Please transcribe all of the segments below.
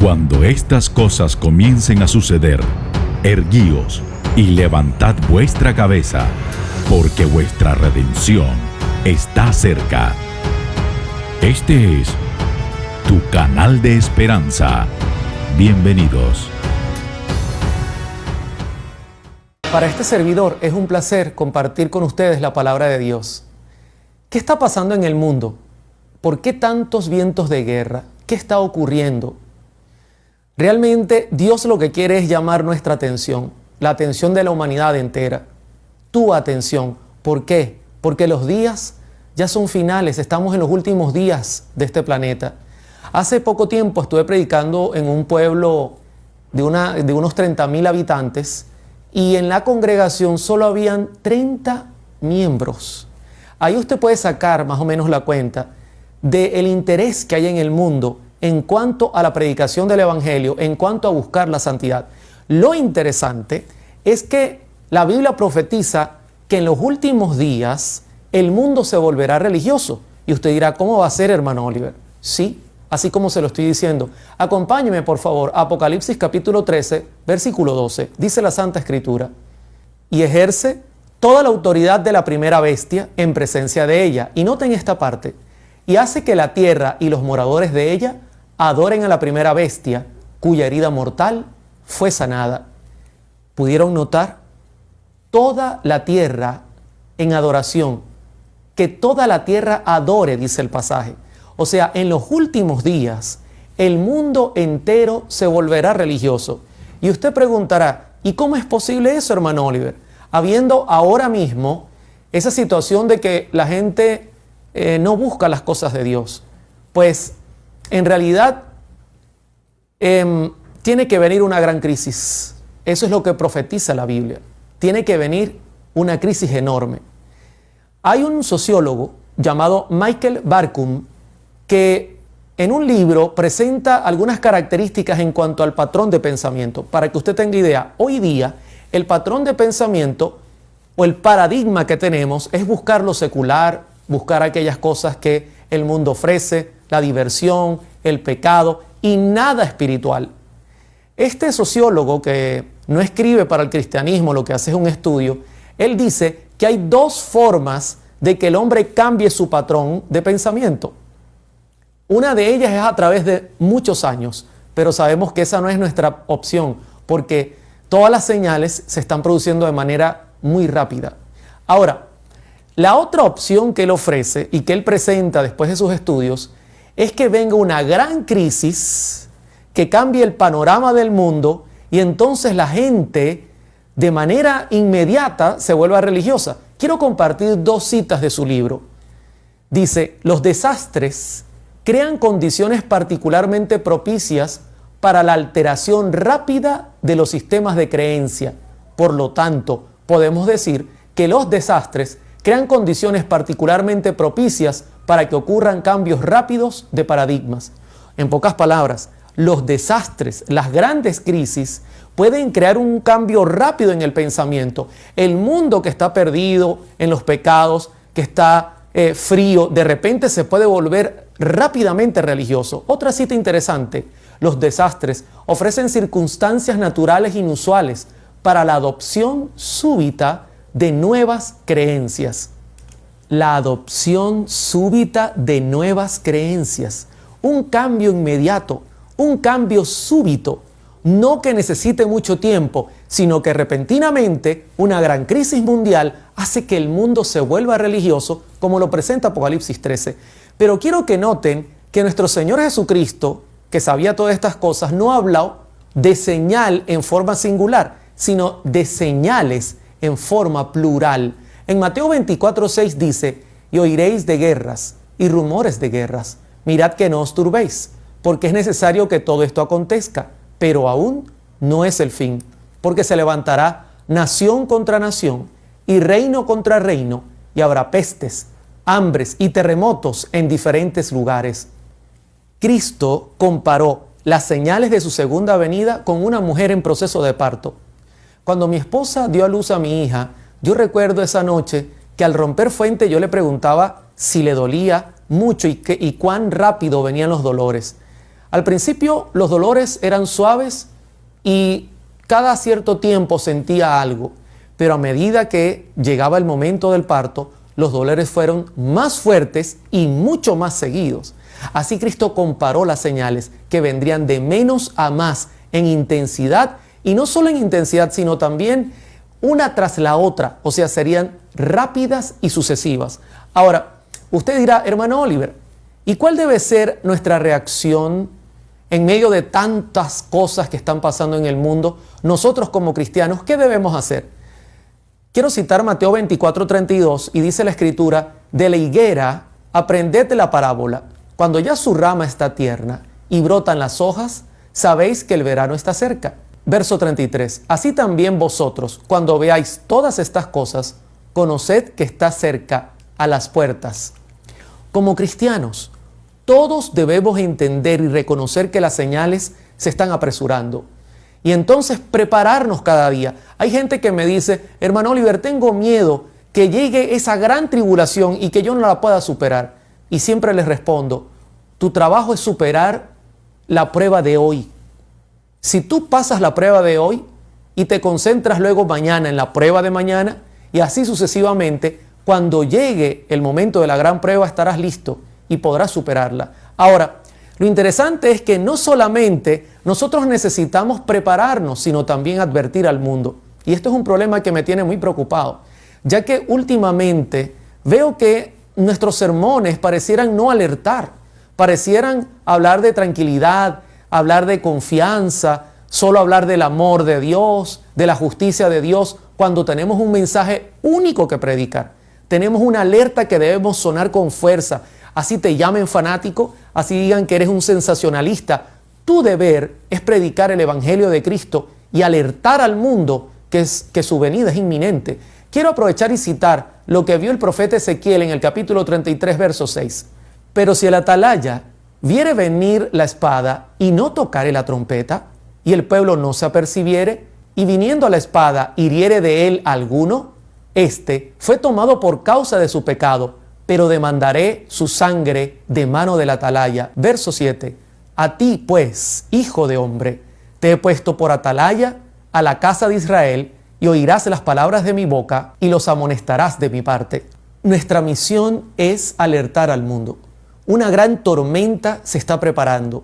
Cuando estas cosas comiencen a suceder, erguíos y levantad vuestra cabeza, porque vuestra redención está cerca. Este es tu canal de esperanza. Bienvenidos. Para este servidor es un placer compartir con ustedes la palabra de Dios. ¿Qué está pasando en el mundo? ¿Por qué tantos vientos de guerra? ¿Qué está ocurriendo? Realmente Dios lo que quiere es llamar nuestra atención, la atención de la humanidad entera. Tu atención. ¿Por qué? Porque los días ya son finales, estamos en los últimos días de este planeta. Hace poco tiempo estuve predicando en un pueblo de unos 30,000 habitantes y en la congregación solo habían 30 miembros. Ahí usted puede sacar más o menos la cuenta del interés que hay en el mundo en cuanto a la predicación del Evangelio, en cuanto a buscar la santidad. Lo interesante es que la Biblia profetiza que en los últimos días el mundo se volverá religioso. Y usted dirá, ¿cómo va a ser, hermano Oliver? Sí, así como se lo estoy diciendo. Acompáñeme, por favor, a Apocalipsis capítulo 13, versículo 12. Dice la Santa Escritura: y ejerce toda la autoridad de la primera bestia en presencia de ella. Y noten esta parte: y hace que la tierra y los moradores de ella adoren a la primera bestia, cuya herida mortal fue sanada. ¿Pudieron notar? Toda la tierra en adoración. Que toda la tierra adore, dice el pasaje. O sea, en los últimos días, el mundo entero se volverá religioso. Y usted preguntará, ¿y cómo es posible eso, hermano Oliver? Habiendo ahora mismo esa situación de que la gente no busca las cosas de Dios. Pues en realidad tiene que venir una gran crisis. Eso es lo que profetiza la Biblia. Tiene que venir una crisis enorme. Hay un sociólogo llamado Michael Barkun que en un libro presenta algunas características en cuanto al patrón de pensamiento. Para que usted tenga idea, hoy día el patrón de pensamiento o el paradigma que tenemos es buscar lo secular, buscar aquellas cosas que el mundo ofrece, la diversión, el pecado y nada espiritual. Este sociólogo, que no escribe para el cristianismo, lo que hace es un estudio, él dice que hay dos formas de que el hombre cambie su patrón de pensamiento. Una de ellas es a través de muchos años, pero sabemos que esa no es nuestra opción, porque todas las señales se están produciendo de manera muy rápida. Ahora, la otra opción que él ofrece y que él presenta después de sus estudios es que venga una gran crisis que cambie el panorama del mundo y entonces la gente de manera inmediata se vuelva religiosa. Quiero compartir dos citas de su libro. Dice: los desastres crean condiciones particularmente propicias para la alteración rápida de los sistemas de creencia. Por lo tanto, podemos decir que los desastres crean condiciones particularmente propicias para que ocurran cambios rápidos de paradigmas. En pocas palabras, los desastres, las grandes crisis, pueden crear un cambio rápido en el pensamiento. El mundo que está perdido en los pecados, que está frío, de repente se puede volver rápidamente religioso. Otra cita interesante: los desastres ofrecen circunstancias naturales inusuales para la adopción súbita de nuevas creencias. La adopción súbita de nuevas creencias. Un cambio inmediato, un cambio súbito, no que necesite mucho tiempo, sino que repentinamente una gran crisis mundial hace que el mundo se vuelva religioso, como lo presenta Apocalipsis 13. Pero quiero que noten que nuestro Señor Jesucristo, que sabía todas estas cosas, no ha hablado de señal en forma singular, sino de señales en forma plural. En Mateo 24:6 dice: y oiréis de guerras y rumores de guerras. Mirad que no os turbéis, porque es necesario que todo esto acontezca, pero aún no es el fin, porque se levantará nación contra nación y reino contra reino, y habrá pestes, hambres y terremotos en diferentes lugares. Cristo comparó las señales de su segunda venida con una mujer en proceso de parto. Cuando mi esposa dio a luz a mi hija, yo recuerdo esa noche que al romper fuente yo le preguntaba si le dolía mucho y cuán rápido venían los dolores. Al principio los dolores eran suaves y cada cierto tiempo sentía algo, pero a medida que llegaba el momento del parto, los dolores fueron más fuertes y mucho más seguidos. Así Cristo comparó las señales que vendrían de menos a más en intensidad, y no solo en intensidad, sino también una tras la otra, o sea, serían rápidas y sucesivas. Ahora, usted dirá, hermano Oliver, ¿y cuál debe ser nuestra reacción en medio de tantas cosas que están pasando en el mundo? Nosotros como cristianos, ¿qué debemos hacer? Quiero citar Mateo 24:32 y dice la Escritura, de la higuera aprended la parábola. Cuando ya su rama está tierna y brotan las hojas, sabéis que el verano está cerca. Verso 33, así también vosotros, cuando veáis todas estas cosas, conoced que está cerca a las puertas. Como cristianos, todos debemos entender y reconocer que las señales se están apresurando. Y entonces prepararnos cada día. Hay gente que me dice, hermano Oliver, tengo miedo que llegue esa gran tribulación y que yo no la pueda superar. Y siempre les respondo, tu trabajo es superar la prueba de hoy. Si tú pasas la prueba de hoy y te concentras luego mañana en la prueba de mañana y así sucesivamente, cuando llegue el momento de la gran prueba estarás listo y podrás superarla. Ahora, lo interesante es que no solamente nosotros necesitamos prepararnos, sino también advertir al mundo. Y esto es un problema que me tiene muy preocupado, ya que últimamente veo que nuestros sermones parecieran no alertar, parecieran hablar de tranquilidad, hablar de confianza, solo hablar del amor de Dios, de la justicia de Dios, cuando tenemos un mensaje único que predicar. Tenemos una alerta que debemos sonar con fuerza. Así te llamen fanático, así digan que eres un sensacionalista. Tu deber es predicar el Evangelio de Cristo y alertar al mundo que su venida es inminente. Quiero aprovechar y citar lo que vio el profeta Ezequiel en el capítulo 33, verso 6. Pero si el atalaya viere venir la espada y no tocare la trompeta, y el pueblo no se apercibiere, y viniendo a la espada hiriere de él alguno, este fue tomado por causa de su pecado, pero demandaré su sangre de mano del atalaya. Verso 7. A ti, pues, hijo de hombre, te he puesto por atalaya a la casa de Israel, y oirás las palabras de mi boca, y los amonestarás de mi parte. Nuestra misión es alertar al mundo. Una gran tormenta se está preparando.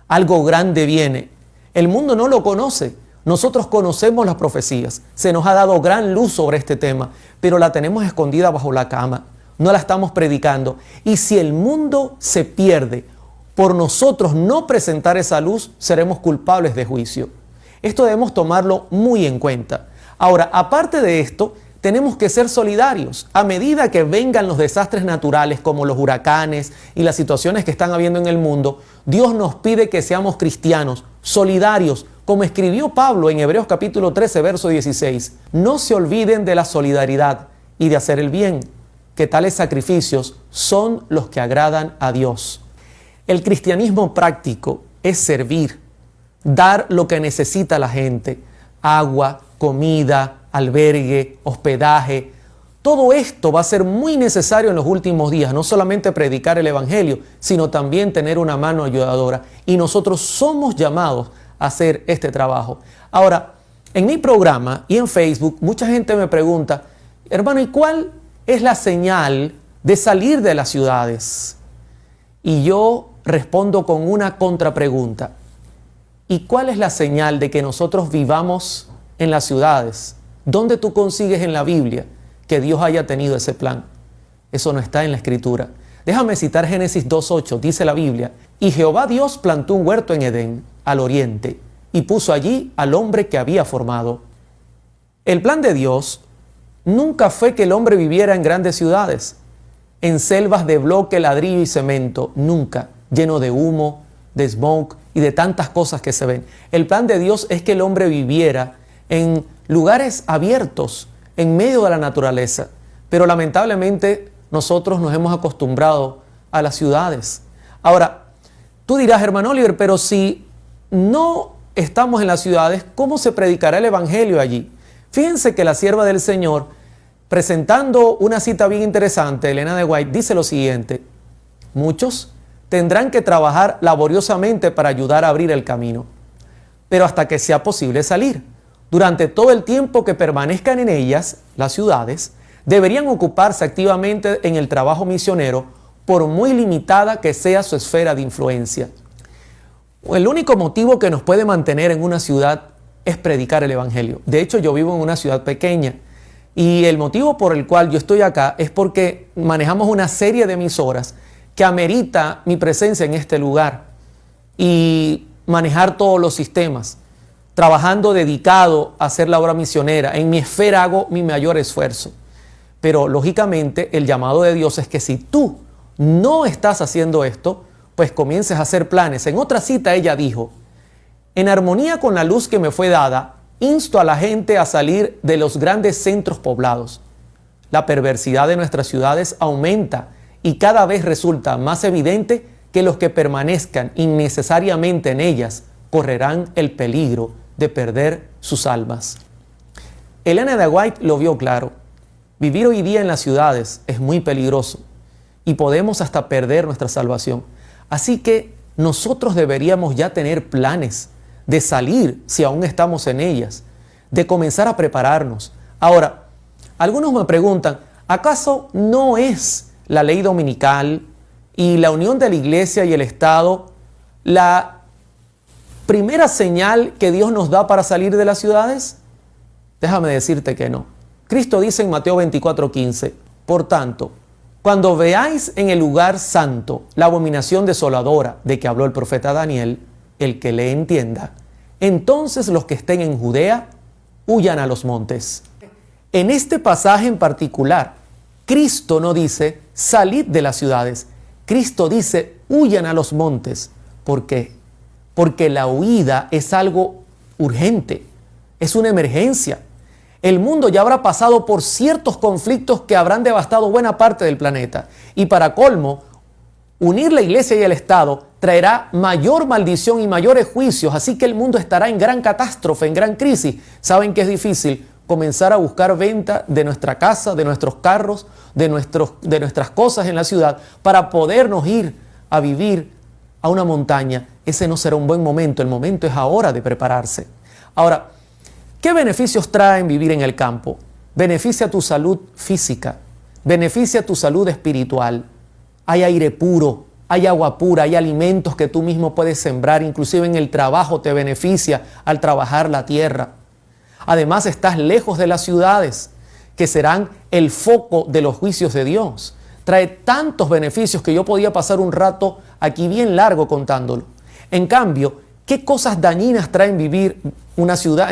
Algo grande viene. El mundo no lo conoce. Nosotros conocemos las profecías. Se nos ha dado gran luz sobre este tema, pero la tenemos escondida bajo la cama. No la estamos predicando. Y si el mundo se pierde por nosotros no presentar esa luz, seremos culpables de juicio. Esto debemos tomarlo muy en cuenta. Ahora, aparte de esto, tenemos que ser solidarios. A medida que vengan los desastres naturales como los huracanes y las situaciones que están habiendo en el mundo, Dios nos pide que seamos cristianos, solidarios, como escribió Pablo en Hebreos capítulo 13, verso 16. No se olviden de la solidaridad y de hacer el bien, que tales sacrificios son los que agradan a Dios. El cristianismo práctico es servir, dar lo que necesita la gente, agua, comida, albergue, hospedaje. Todo esto va a ser muy necesario en los últimos días, no solamente predicar el Evangelio, sino también tener una mano ayudadora. Y nosotros somos llamados a hacer este trabajo. Ahora, en mi programa y en Facebook, mucha gente me pregunta, hermano, ¿y cuál es la señal de salir de las ciudades? Y yo respondo con una contrapregunta. ¿Y cuál es la señal de que nosotros vivamos en las ciudades? ¿Dónde tú consigues en la Biblia que Dios haya tenido ese plan? Eso no está en la Escritura. Déjame citar Génesis 2:8. Dice la Biblia, y Jehová Dios plantó un huerto en Edén, al oriente, y puso allí al hombre que había formado. El plan de Dios nunca fue que el hombre viviera en grandes ciudades, en selvas de bloque, ladrillo y cemento, nunca, lleno de humo, de smoke y de tantas cosas que se ven. El plan de Dios es que el hombre viviera en lugares abiertos, en medio de la naturaleza. Pero lamentablemente nosotros nos hemos acostumbrado a las ciudades. Ahora, tú dirás, hermano Oliver, pero si no estamos en las ciudades, ¿cómo se predicará el Evangelio allí? Fíjense que la sierva del Señor, presentando una cita bien interesante, Elena de White, dice lo siguiente: muchos tendrán que trabajar laboriosamente para ayudar a abrir el camino, pero hasta que sea posible salir. Durante todo el tiempo que permanezcan en ellas, las ciudades, deberían ocuparse activamente en el trabajo misionero, por muy limitada que sea su esfera de influencia. El único motivo que nos puede mantener en una ciudad es predicar el Evangelio. De hecho, yo vivo en una ciudad pequeña y el motivo por el cual yo estoy acá es porque manejamos una serie de emisoras que amerita mi presencia en este lugar y manejar todos los sistemas, trabajando dedicado a hacer la obra misionera. En mi esfera hago mi mayor esfuerzo. Pero lógicamente el llamado de Dios es que si tú no estás haciendo esto, pues comiences a hacer planes. En otra cita ella dijo: en armonía con la luz que me fue dada, insto a la gente a salir de los grandes centros poblados. La perversidad de nuestras ciudades aumenta y cada vez resulta más evidente que los que permanezcan innecesariamente en ellas correrán el peligro de perder sus almas. Elena de White lo vio claro. Vivir hoy día en las ciudades es muy peligroso y podemos hasta perder nuestra salvación. Así que nosotros deberíamos ya tener planes de salir si aún estamos en ellas, de comenzar a prepararnos. Ahora, algunos me preguntan, ¿acaso no es la ley dominical y la unión de la iglesia y el Estado la primera señal que Dios nos da para salir de las ciudades? Déjame decirte que no. Cristo dice en Mateo 24:15, por tanto, cuando veáis en el lugar santo la abominación desoladora de que habló el profeta Daniel, el que le entienda, entonces los que estén en Judea huyan a los montes. En este pasaje en particular, Cristo no dice salid de las ciudades, Cristo dice huyan a los montes. ¿Por qué? Porque la huida es algo urgente, es una emergencia. El mundo ya habrá pasado por ciertos conflictos que habrán devastado buena parte del planeta. Y para colmo, unir la iglesia y el Estado traerá mayor maldición y mayores juicios. Así que el mundo estará en gran catástrofe, en gran crisis. ¿Saben que es difícil? Comenzar a buscar venta de nuestra casa, de nuestros carros, de nuestras cosas en la ciudad para podernos ir a vivir a una montaña. Ese no será un buen momento. El momento es ahora de prepararse. Ahora, ¿qué beneficios traen vivir en el campo? Beneficia tu salud física, beneficia tu salud espiritual. Hay aire puro, hay agua pura, hay alimentos que tú mismo puedes sembrar, inclusive en el trabajo te beneficia al trabajar la tierra. Además, estás lejos de las ciudades, que serán el foco de los juicios de Dios. Trae tantos beneficios que yo podía pasar un rato aquí bien largo contándolo. En cambio, ¿qué cosas dañinas traen vivir en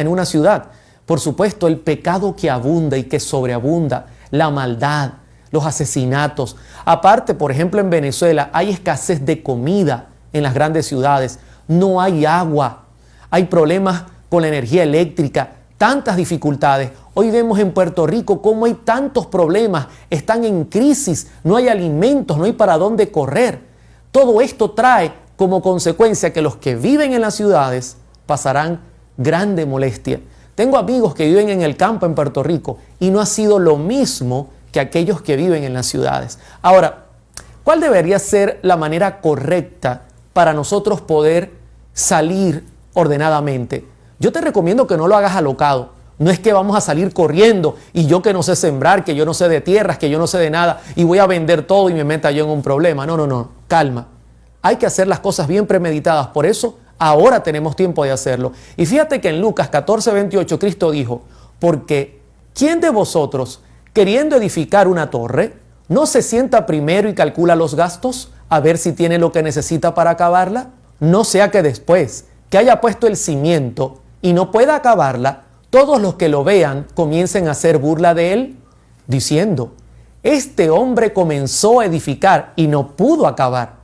una ciudad? Por supuesto, el pecado que abunda y que sobreabunda, la maldad, los asesinatos. Aparte, por ejemplo, en Venezuela hay escasez de comida en las grandes ciudades. No hay agua, hay problemas con la energía eléctrica, tantas dificultades. Hoy vemos en Puerto Rico cómo hay tantos problemas, están en crisis, no hay alimentos, no hay para dónde correr. Todo esto trae como consecuencia que los que viven en las ciudades pasarán grande molestia. Tengo amigos que viven en el campo en Puerto Rico y no ha sido lo mismo que aquellos que viven en las ciudades. Ahora, ¿cuál debería ser la manera correcta para nosotros poder salir ordenadamente? Yo te recomiendo que no lo hagas alocado. No es que vamos a salir corriendo y yo que no sé sembrar, que yo no sé de tierras, que yo no sé de nada y voy a vender todo y me meta yo en un problema. No, calma. Hay que hacer las cosas bien premeditadas. Por eso ahora tenemos tiempo de hacerlo. Y fíjate que en Lucas 14:28 Cristo dijo, porque ¿quién de vosotros, queriendo edificar una torre, no se sienta primero y calcula los gastos a ver si tiene lo que necesita para acabarla? No sea que después que haya puesto el cimiento y no pueda acabarla, todos los que lo vean comiencen a hacer burla de él, diciendo, este hombre comenzó a edificar y no pudo acabar.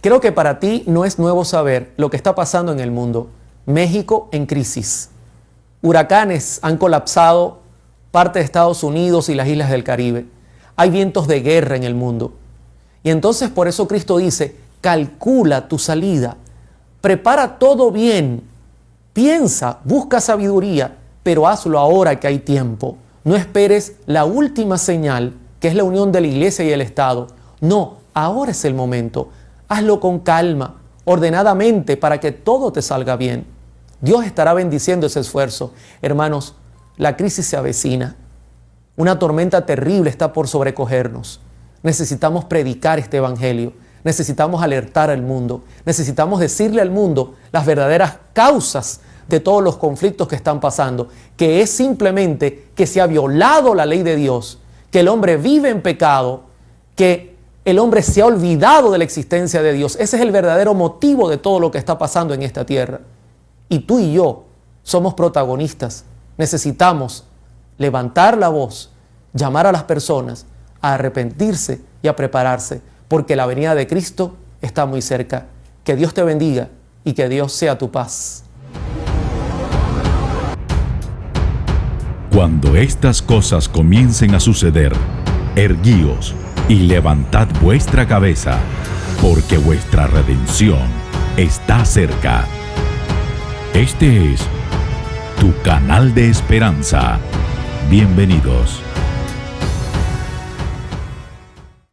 Creo que para ti no es nuevo saber lo que está pasando en el mundo. México en crisis. Huracanes han colapsado parte de Estados Unidos y las islas del Caribe. Hay vientos de guerra en el mundo. Y entonces por eso Cristo dice, calcula tu salida, prepara todo bien, piensa, busca sabiduría, pero hazlo ahora que hay tiempo. No esperes la última señal, que es la unión de la iglesia y el Estado. No, ahora es el momento. Hazlo con calma, ordenadamente, para que todo te salga bien. Dios estará bendiciendo ese esfuerzo. Hermanos, la crisis se avecina. Una tormenta terrible está por sobrecogernos. Necesitamos predicar este evangelio. Necesitamos alertar al mundo. Necesitamos decirle al mundo las verdaderas causas de todos los conflictos que están pasando, que es simplemente que se ha violado la ley de Dios, que el hombre vive en pecado, que el hombre se ha olvidado de la existencia de Dios. Ese es el verdadero motivo de todo lo que está pasando en esta tierra. Y tú y yo somos protagonistas. Necesitamos levantar la voz, llamar a las personas a arrepentirse y a prepararse, porque la venida de Cristo está muy cerca. Que Dios te bendiga y que Dios sea tu paz. Cuando estas cosas comiencen a suceder, erguíos y levantad vuestra cabeza, porque vuestra redención está cerca. Este es tu canal de esperanza. Bienvenidos.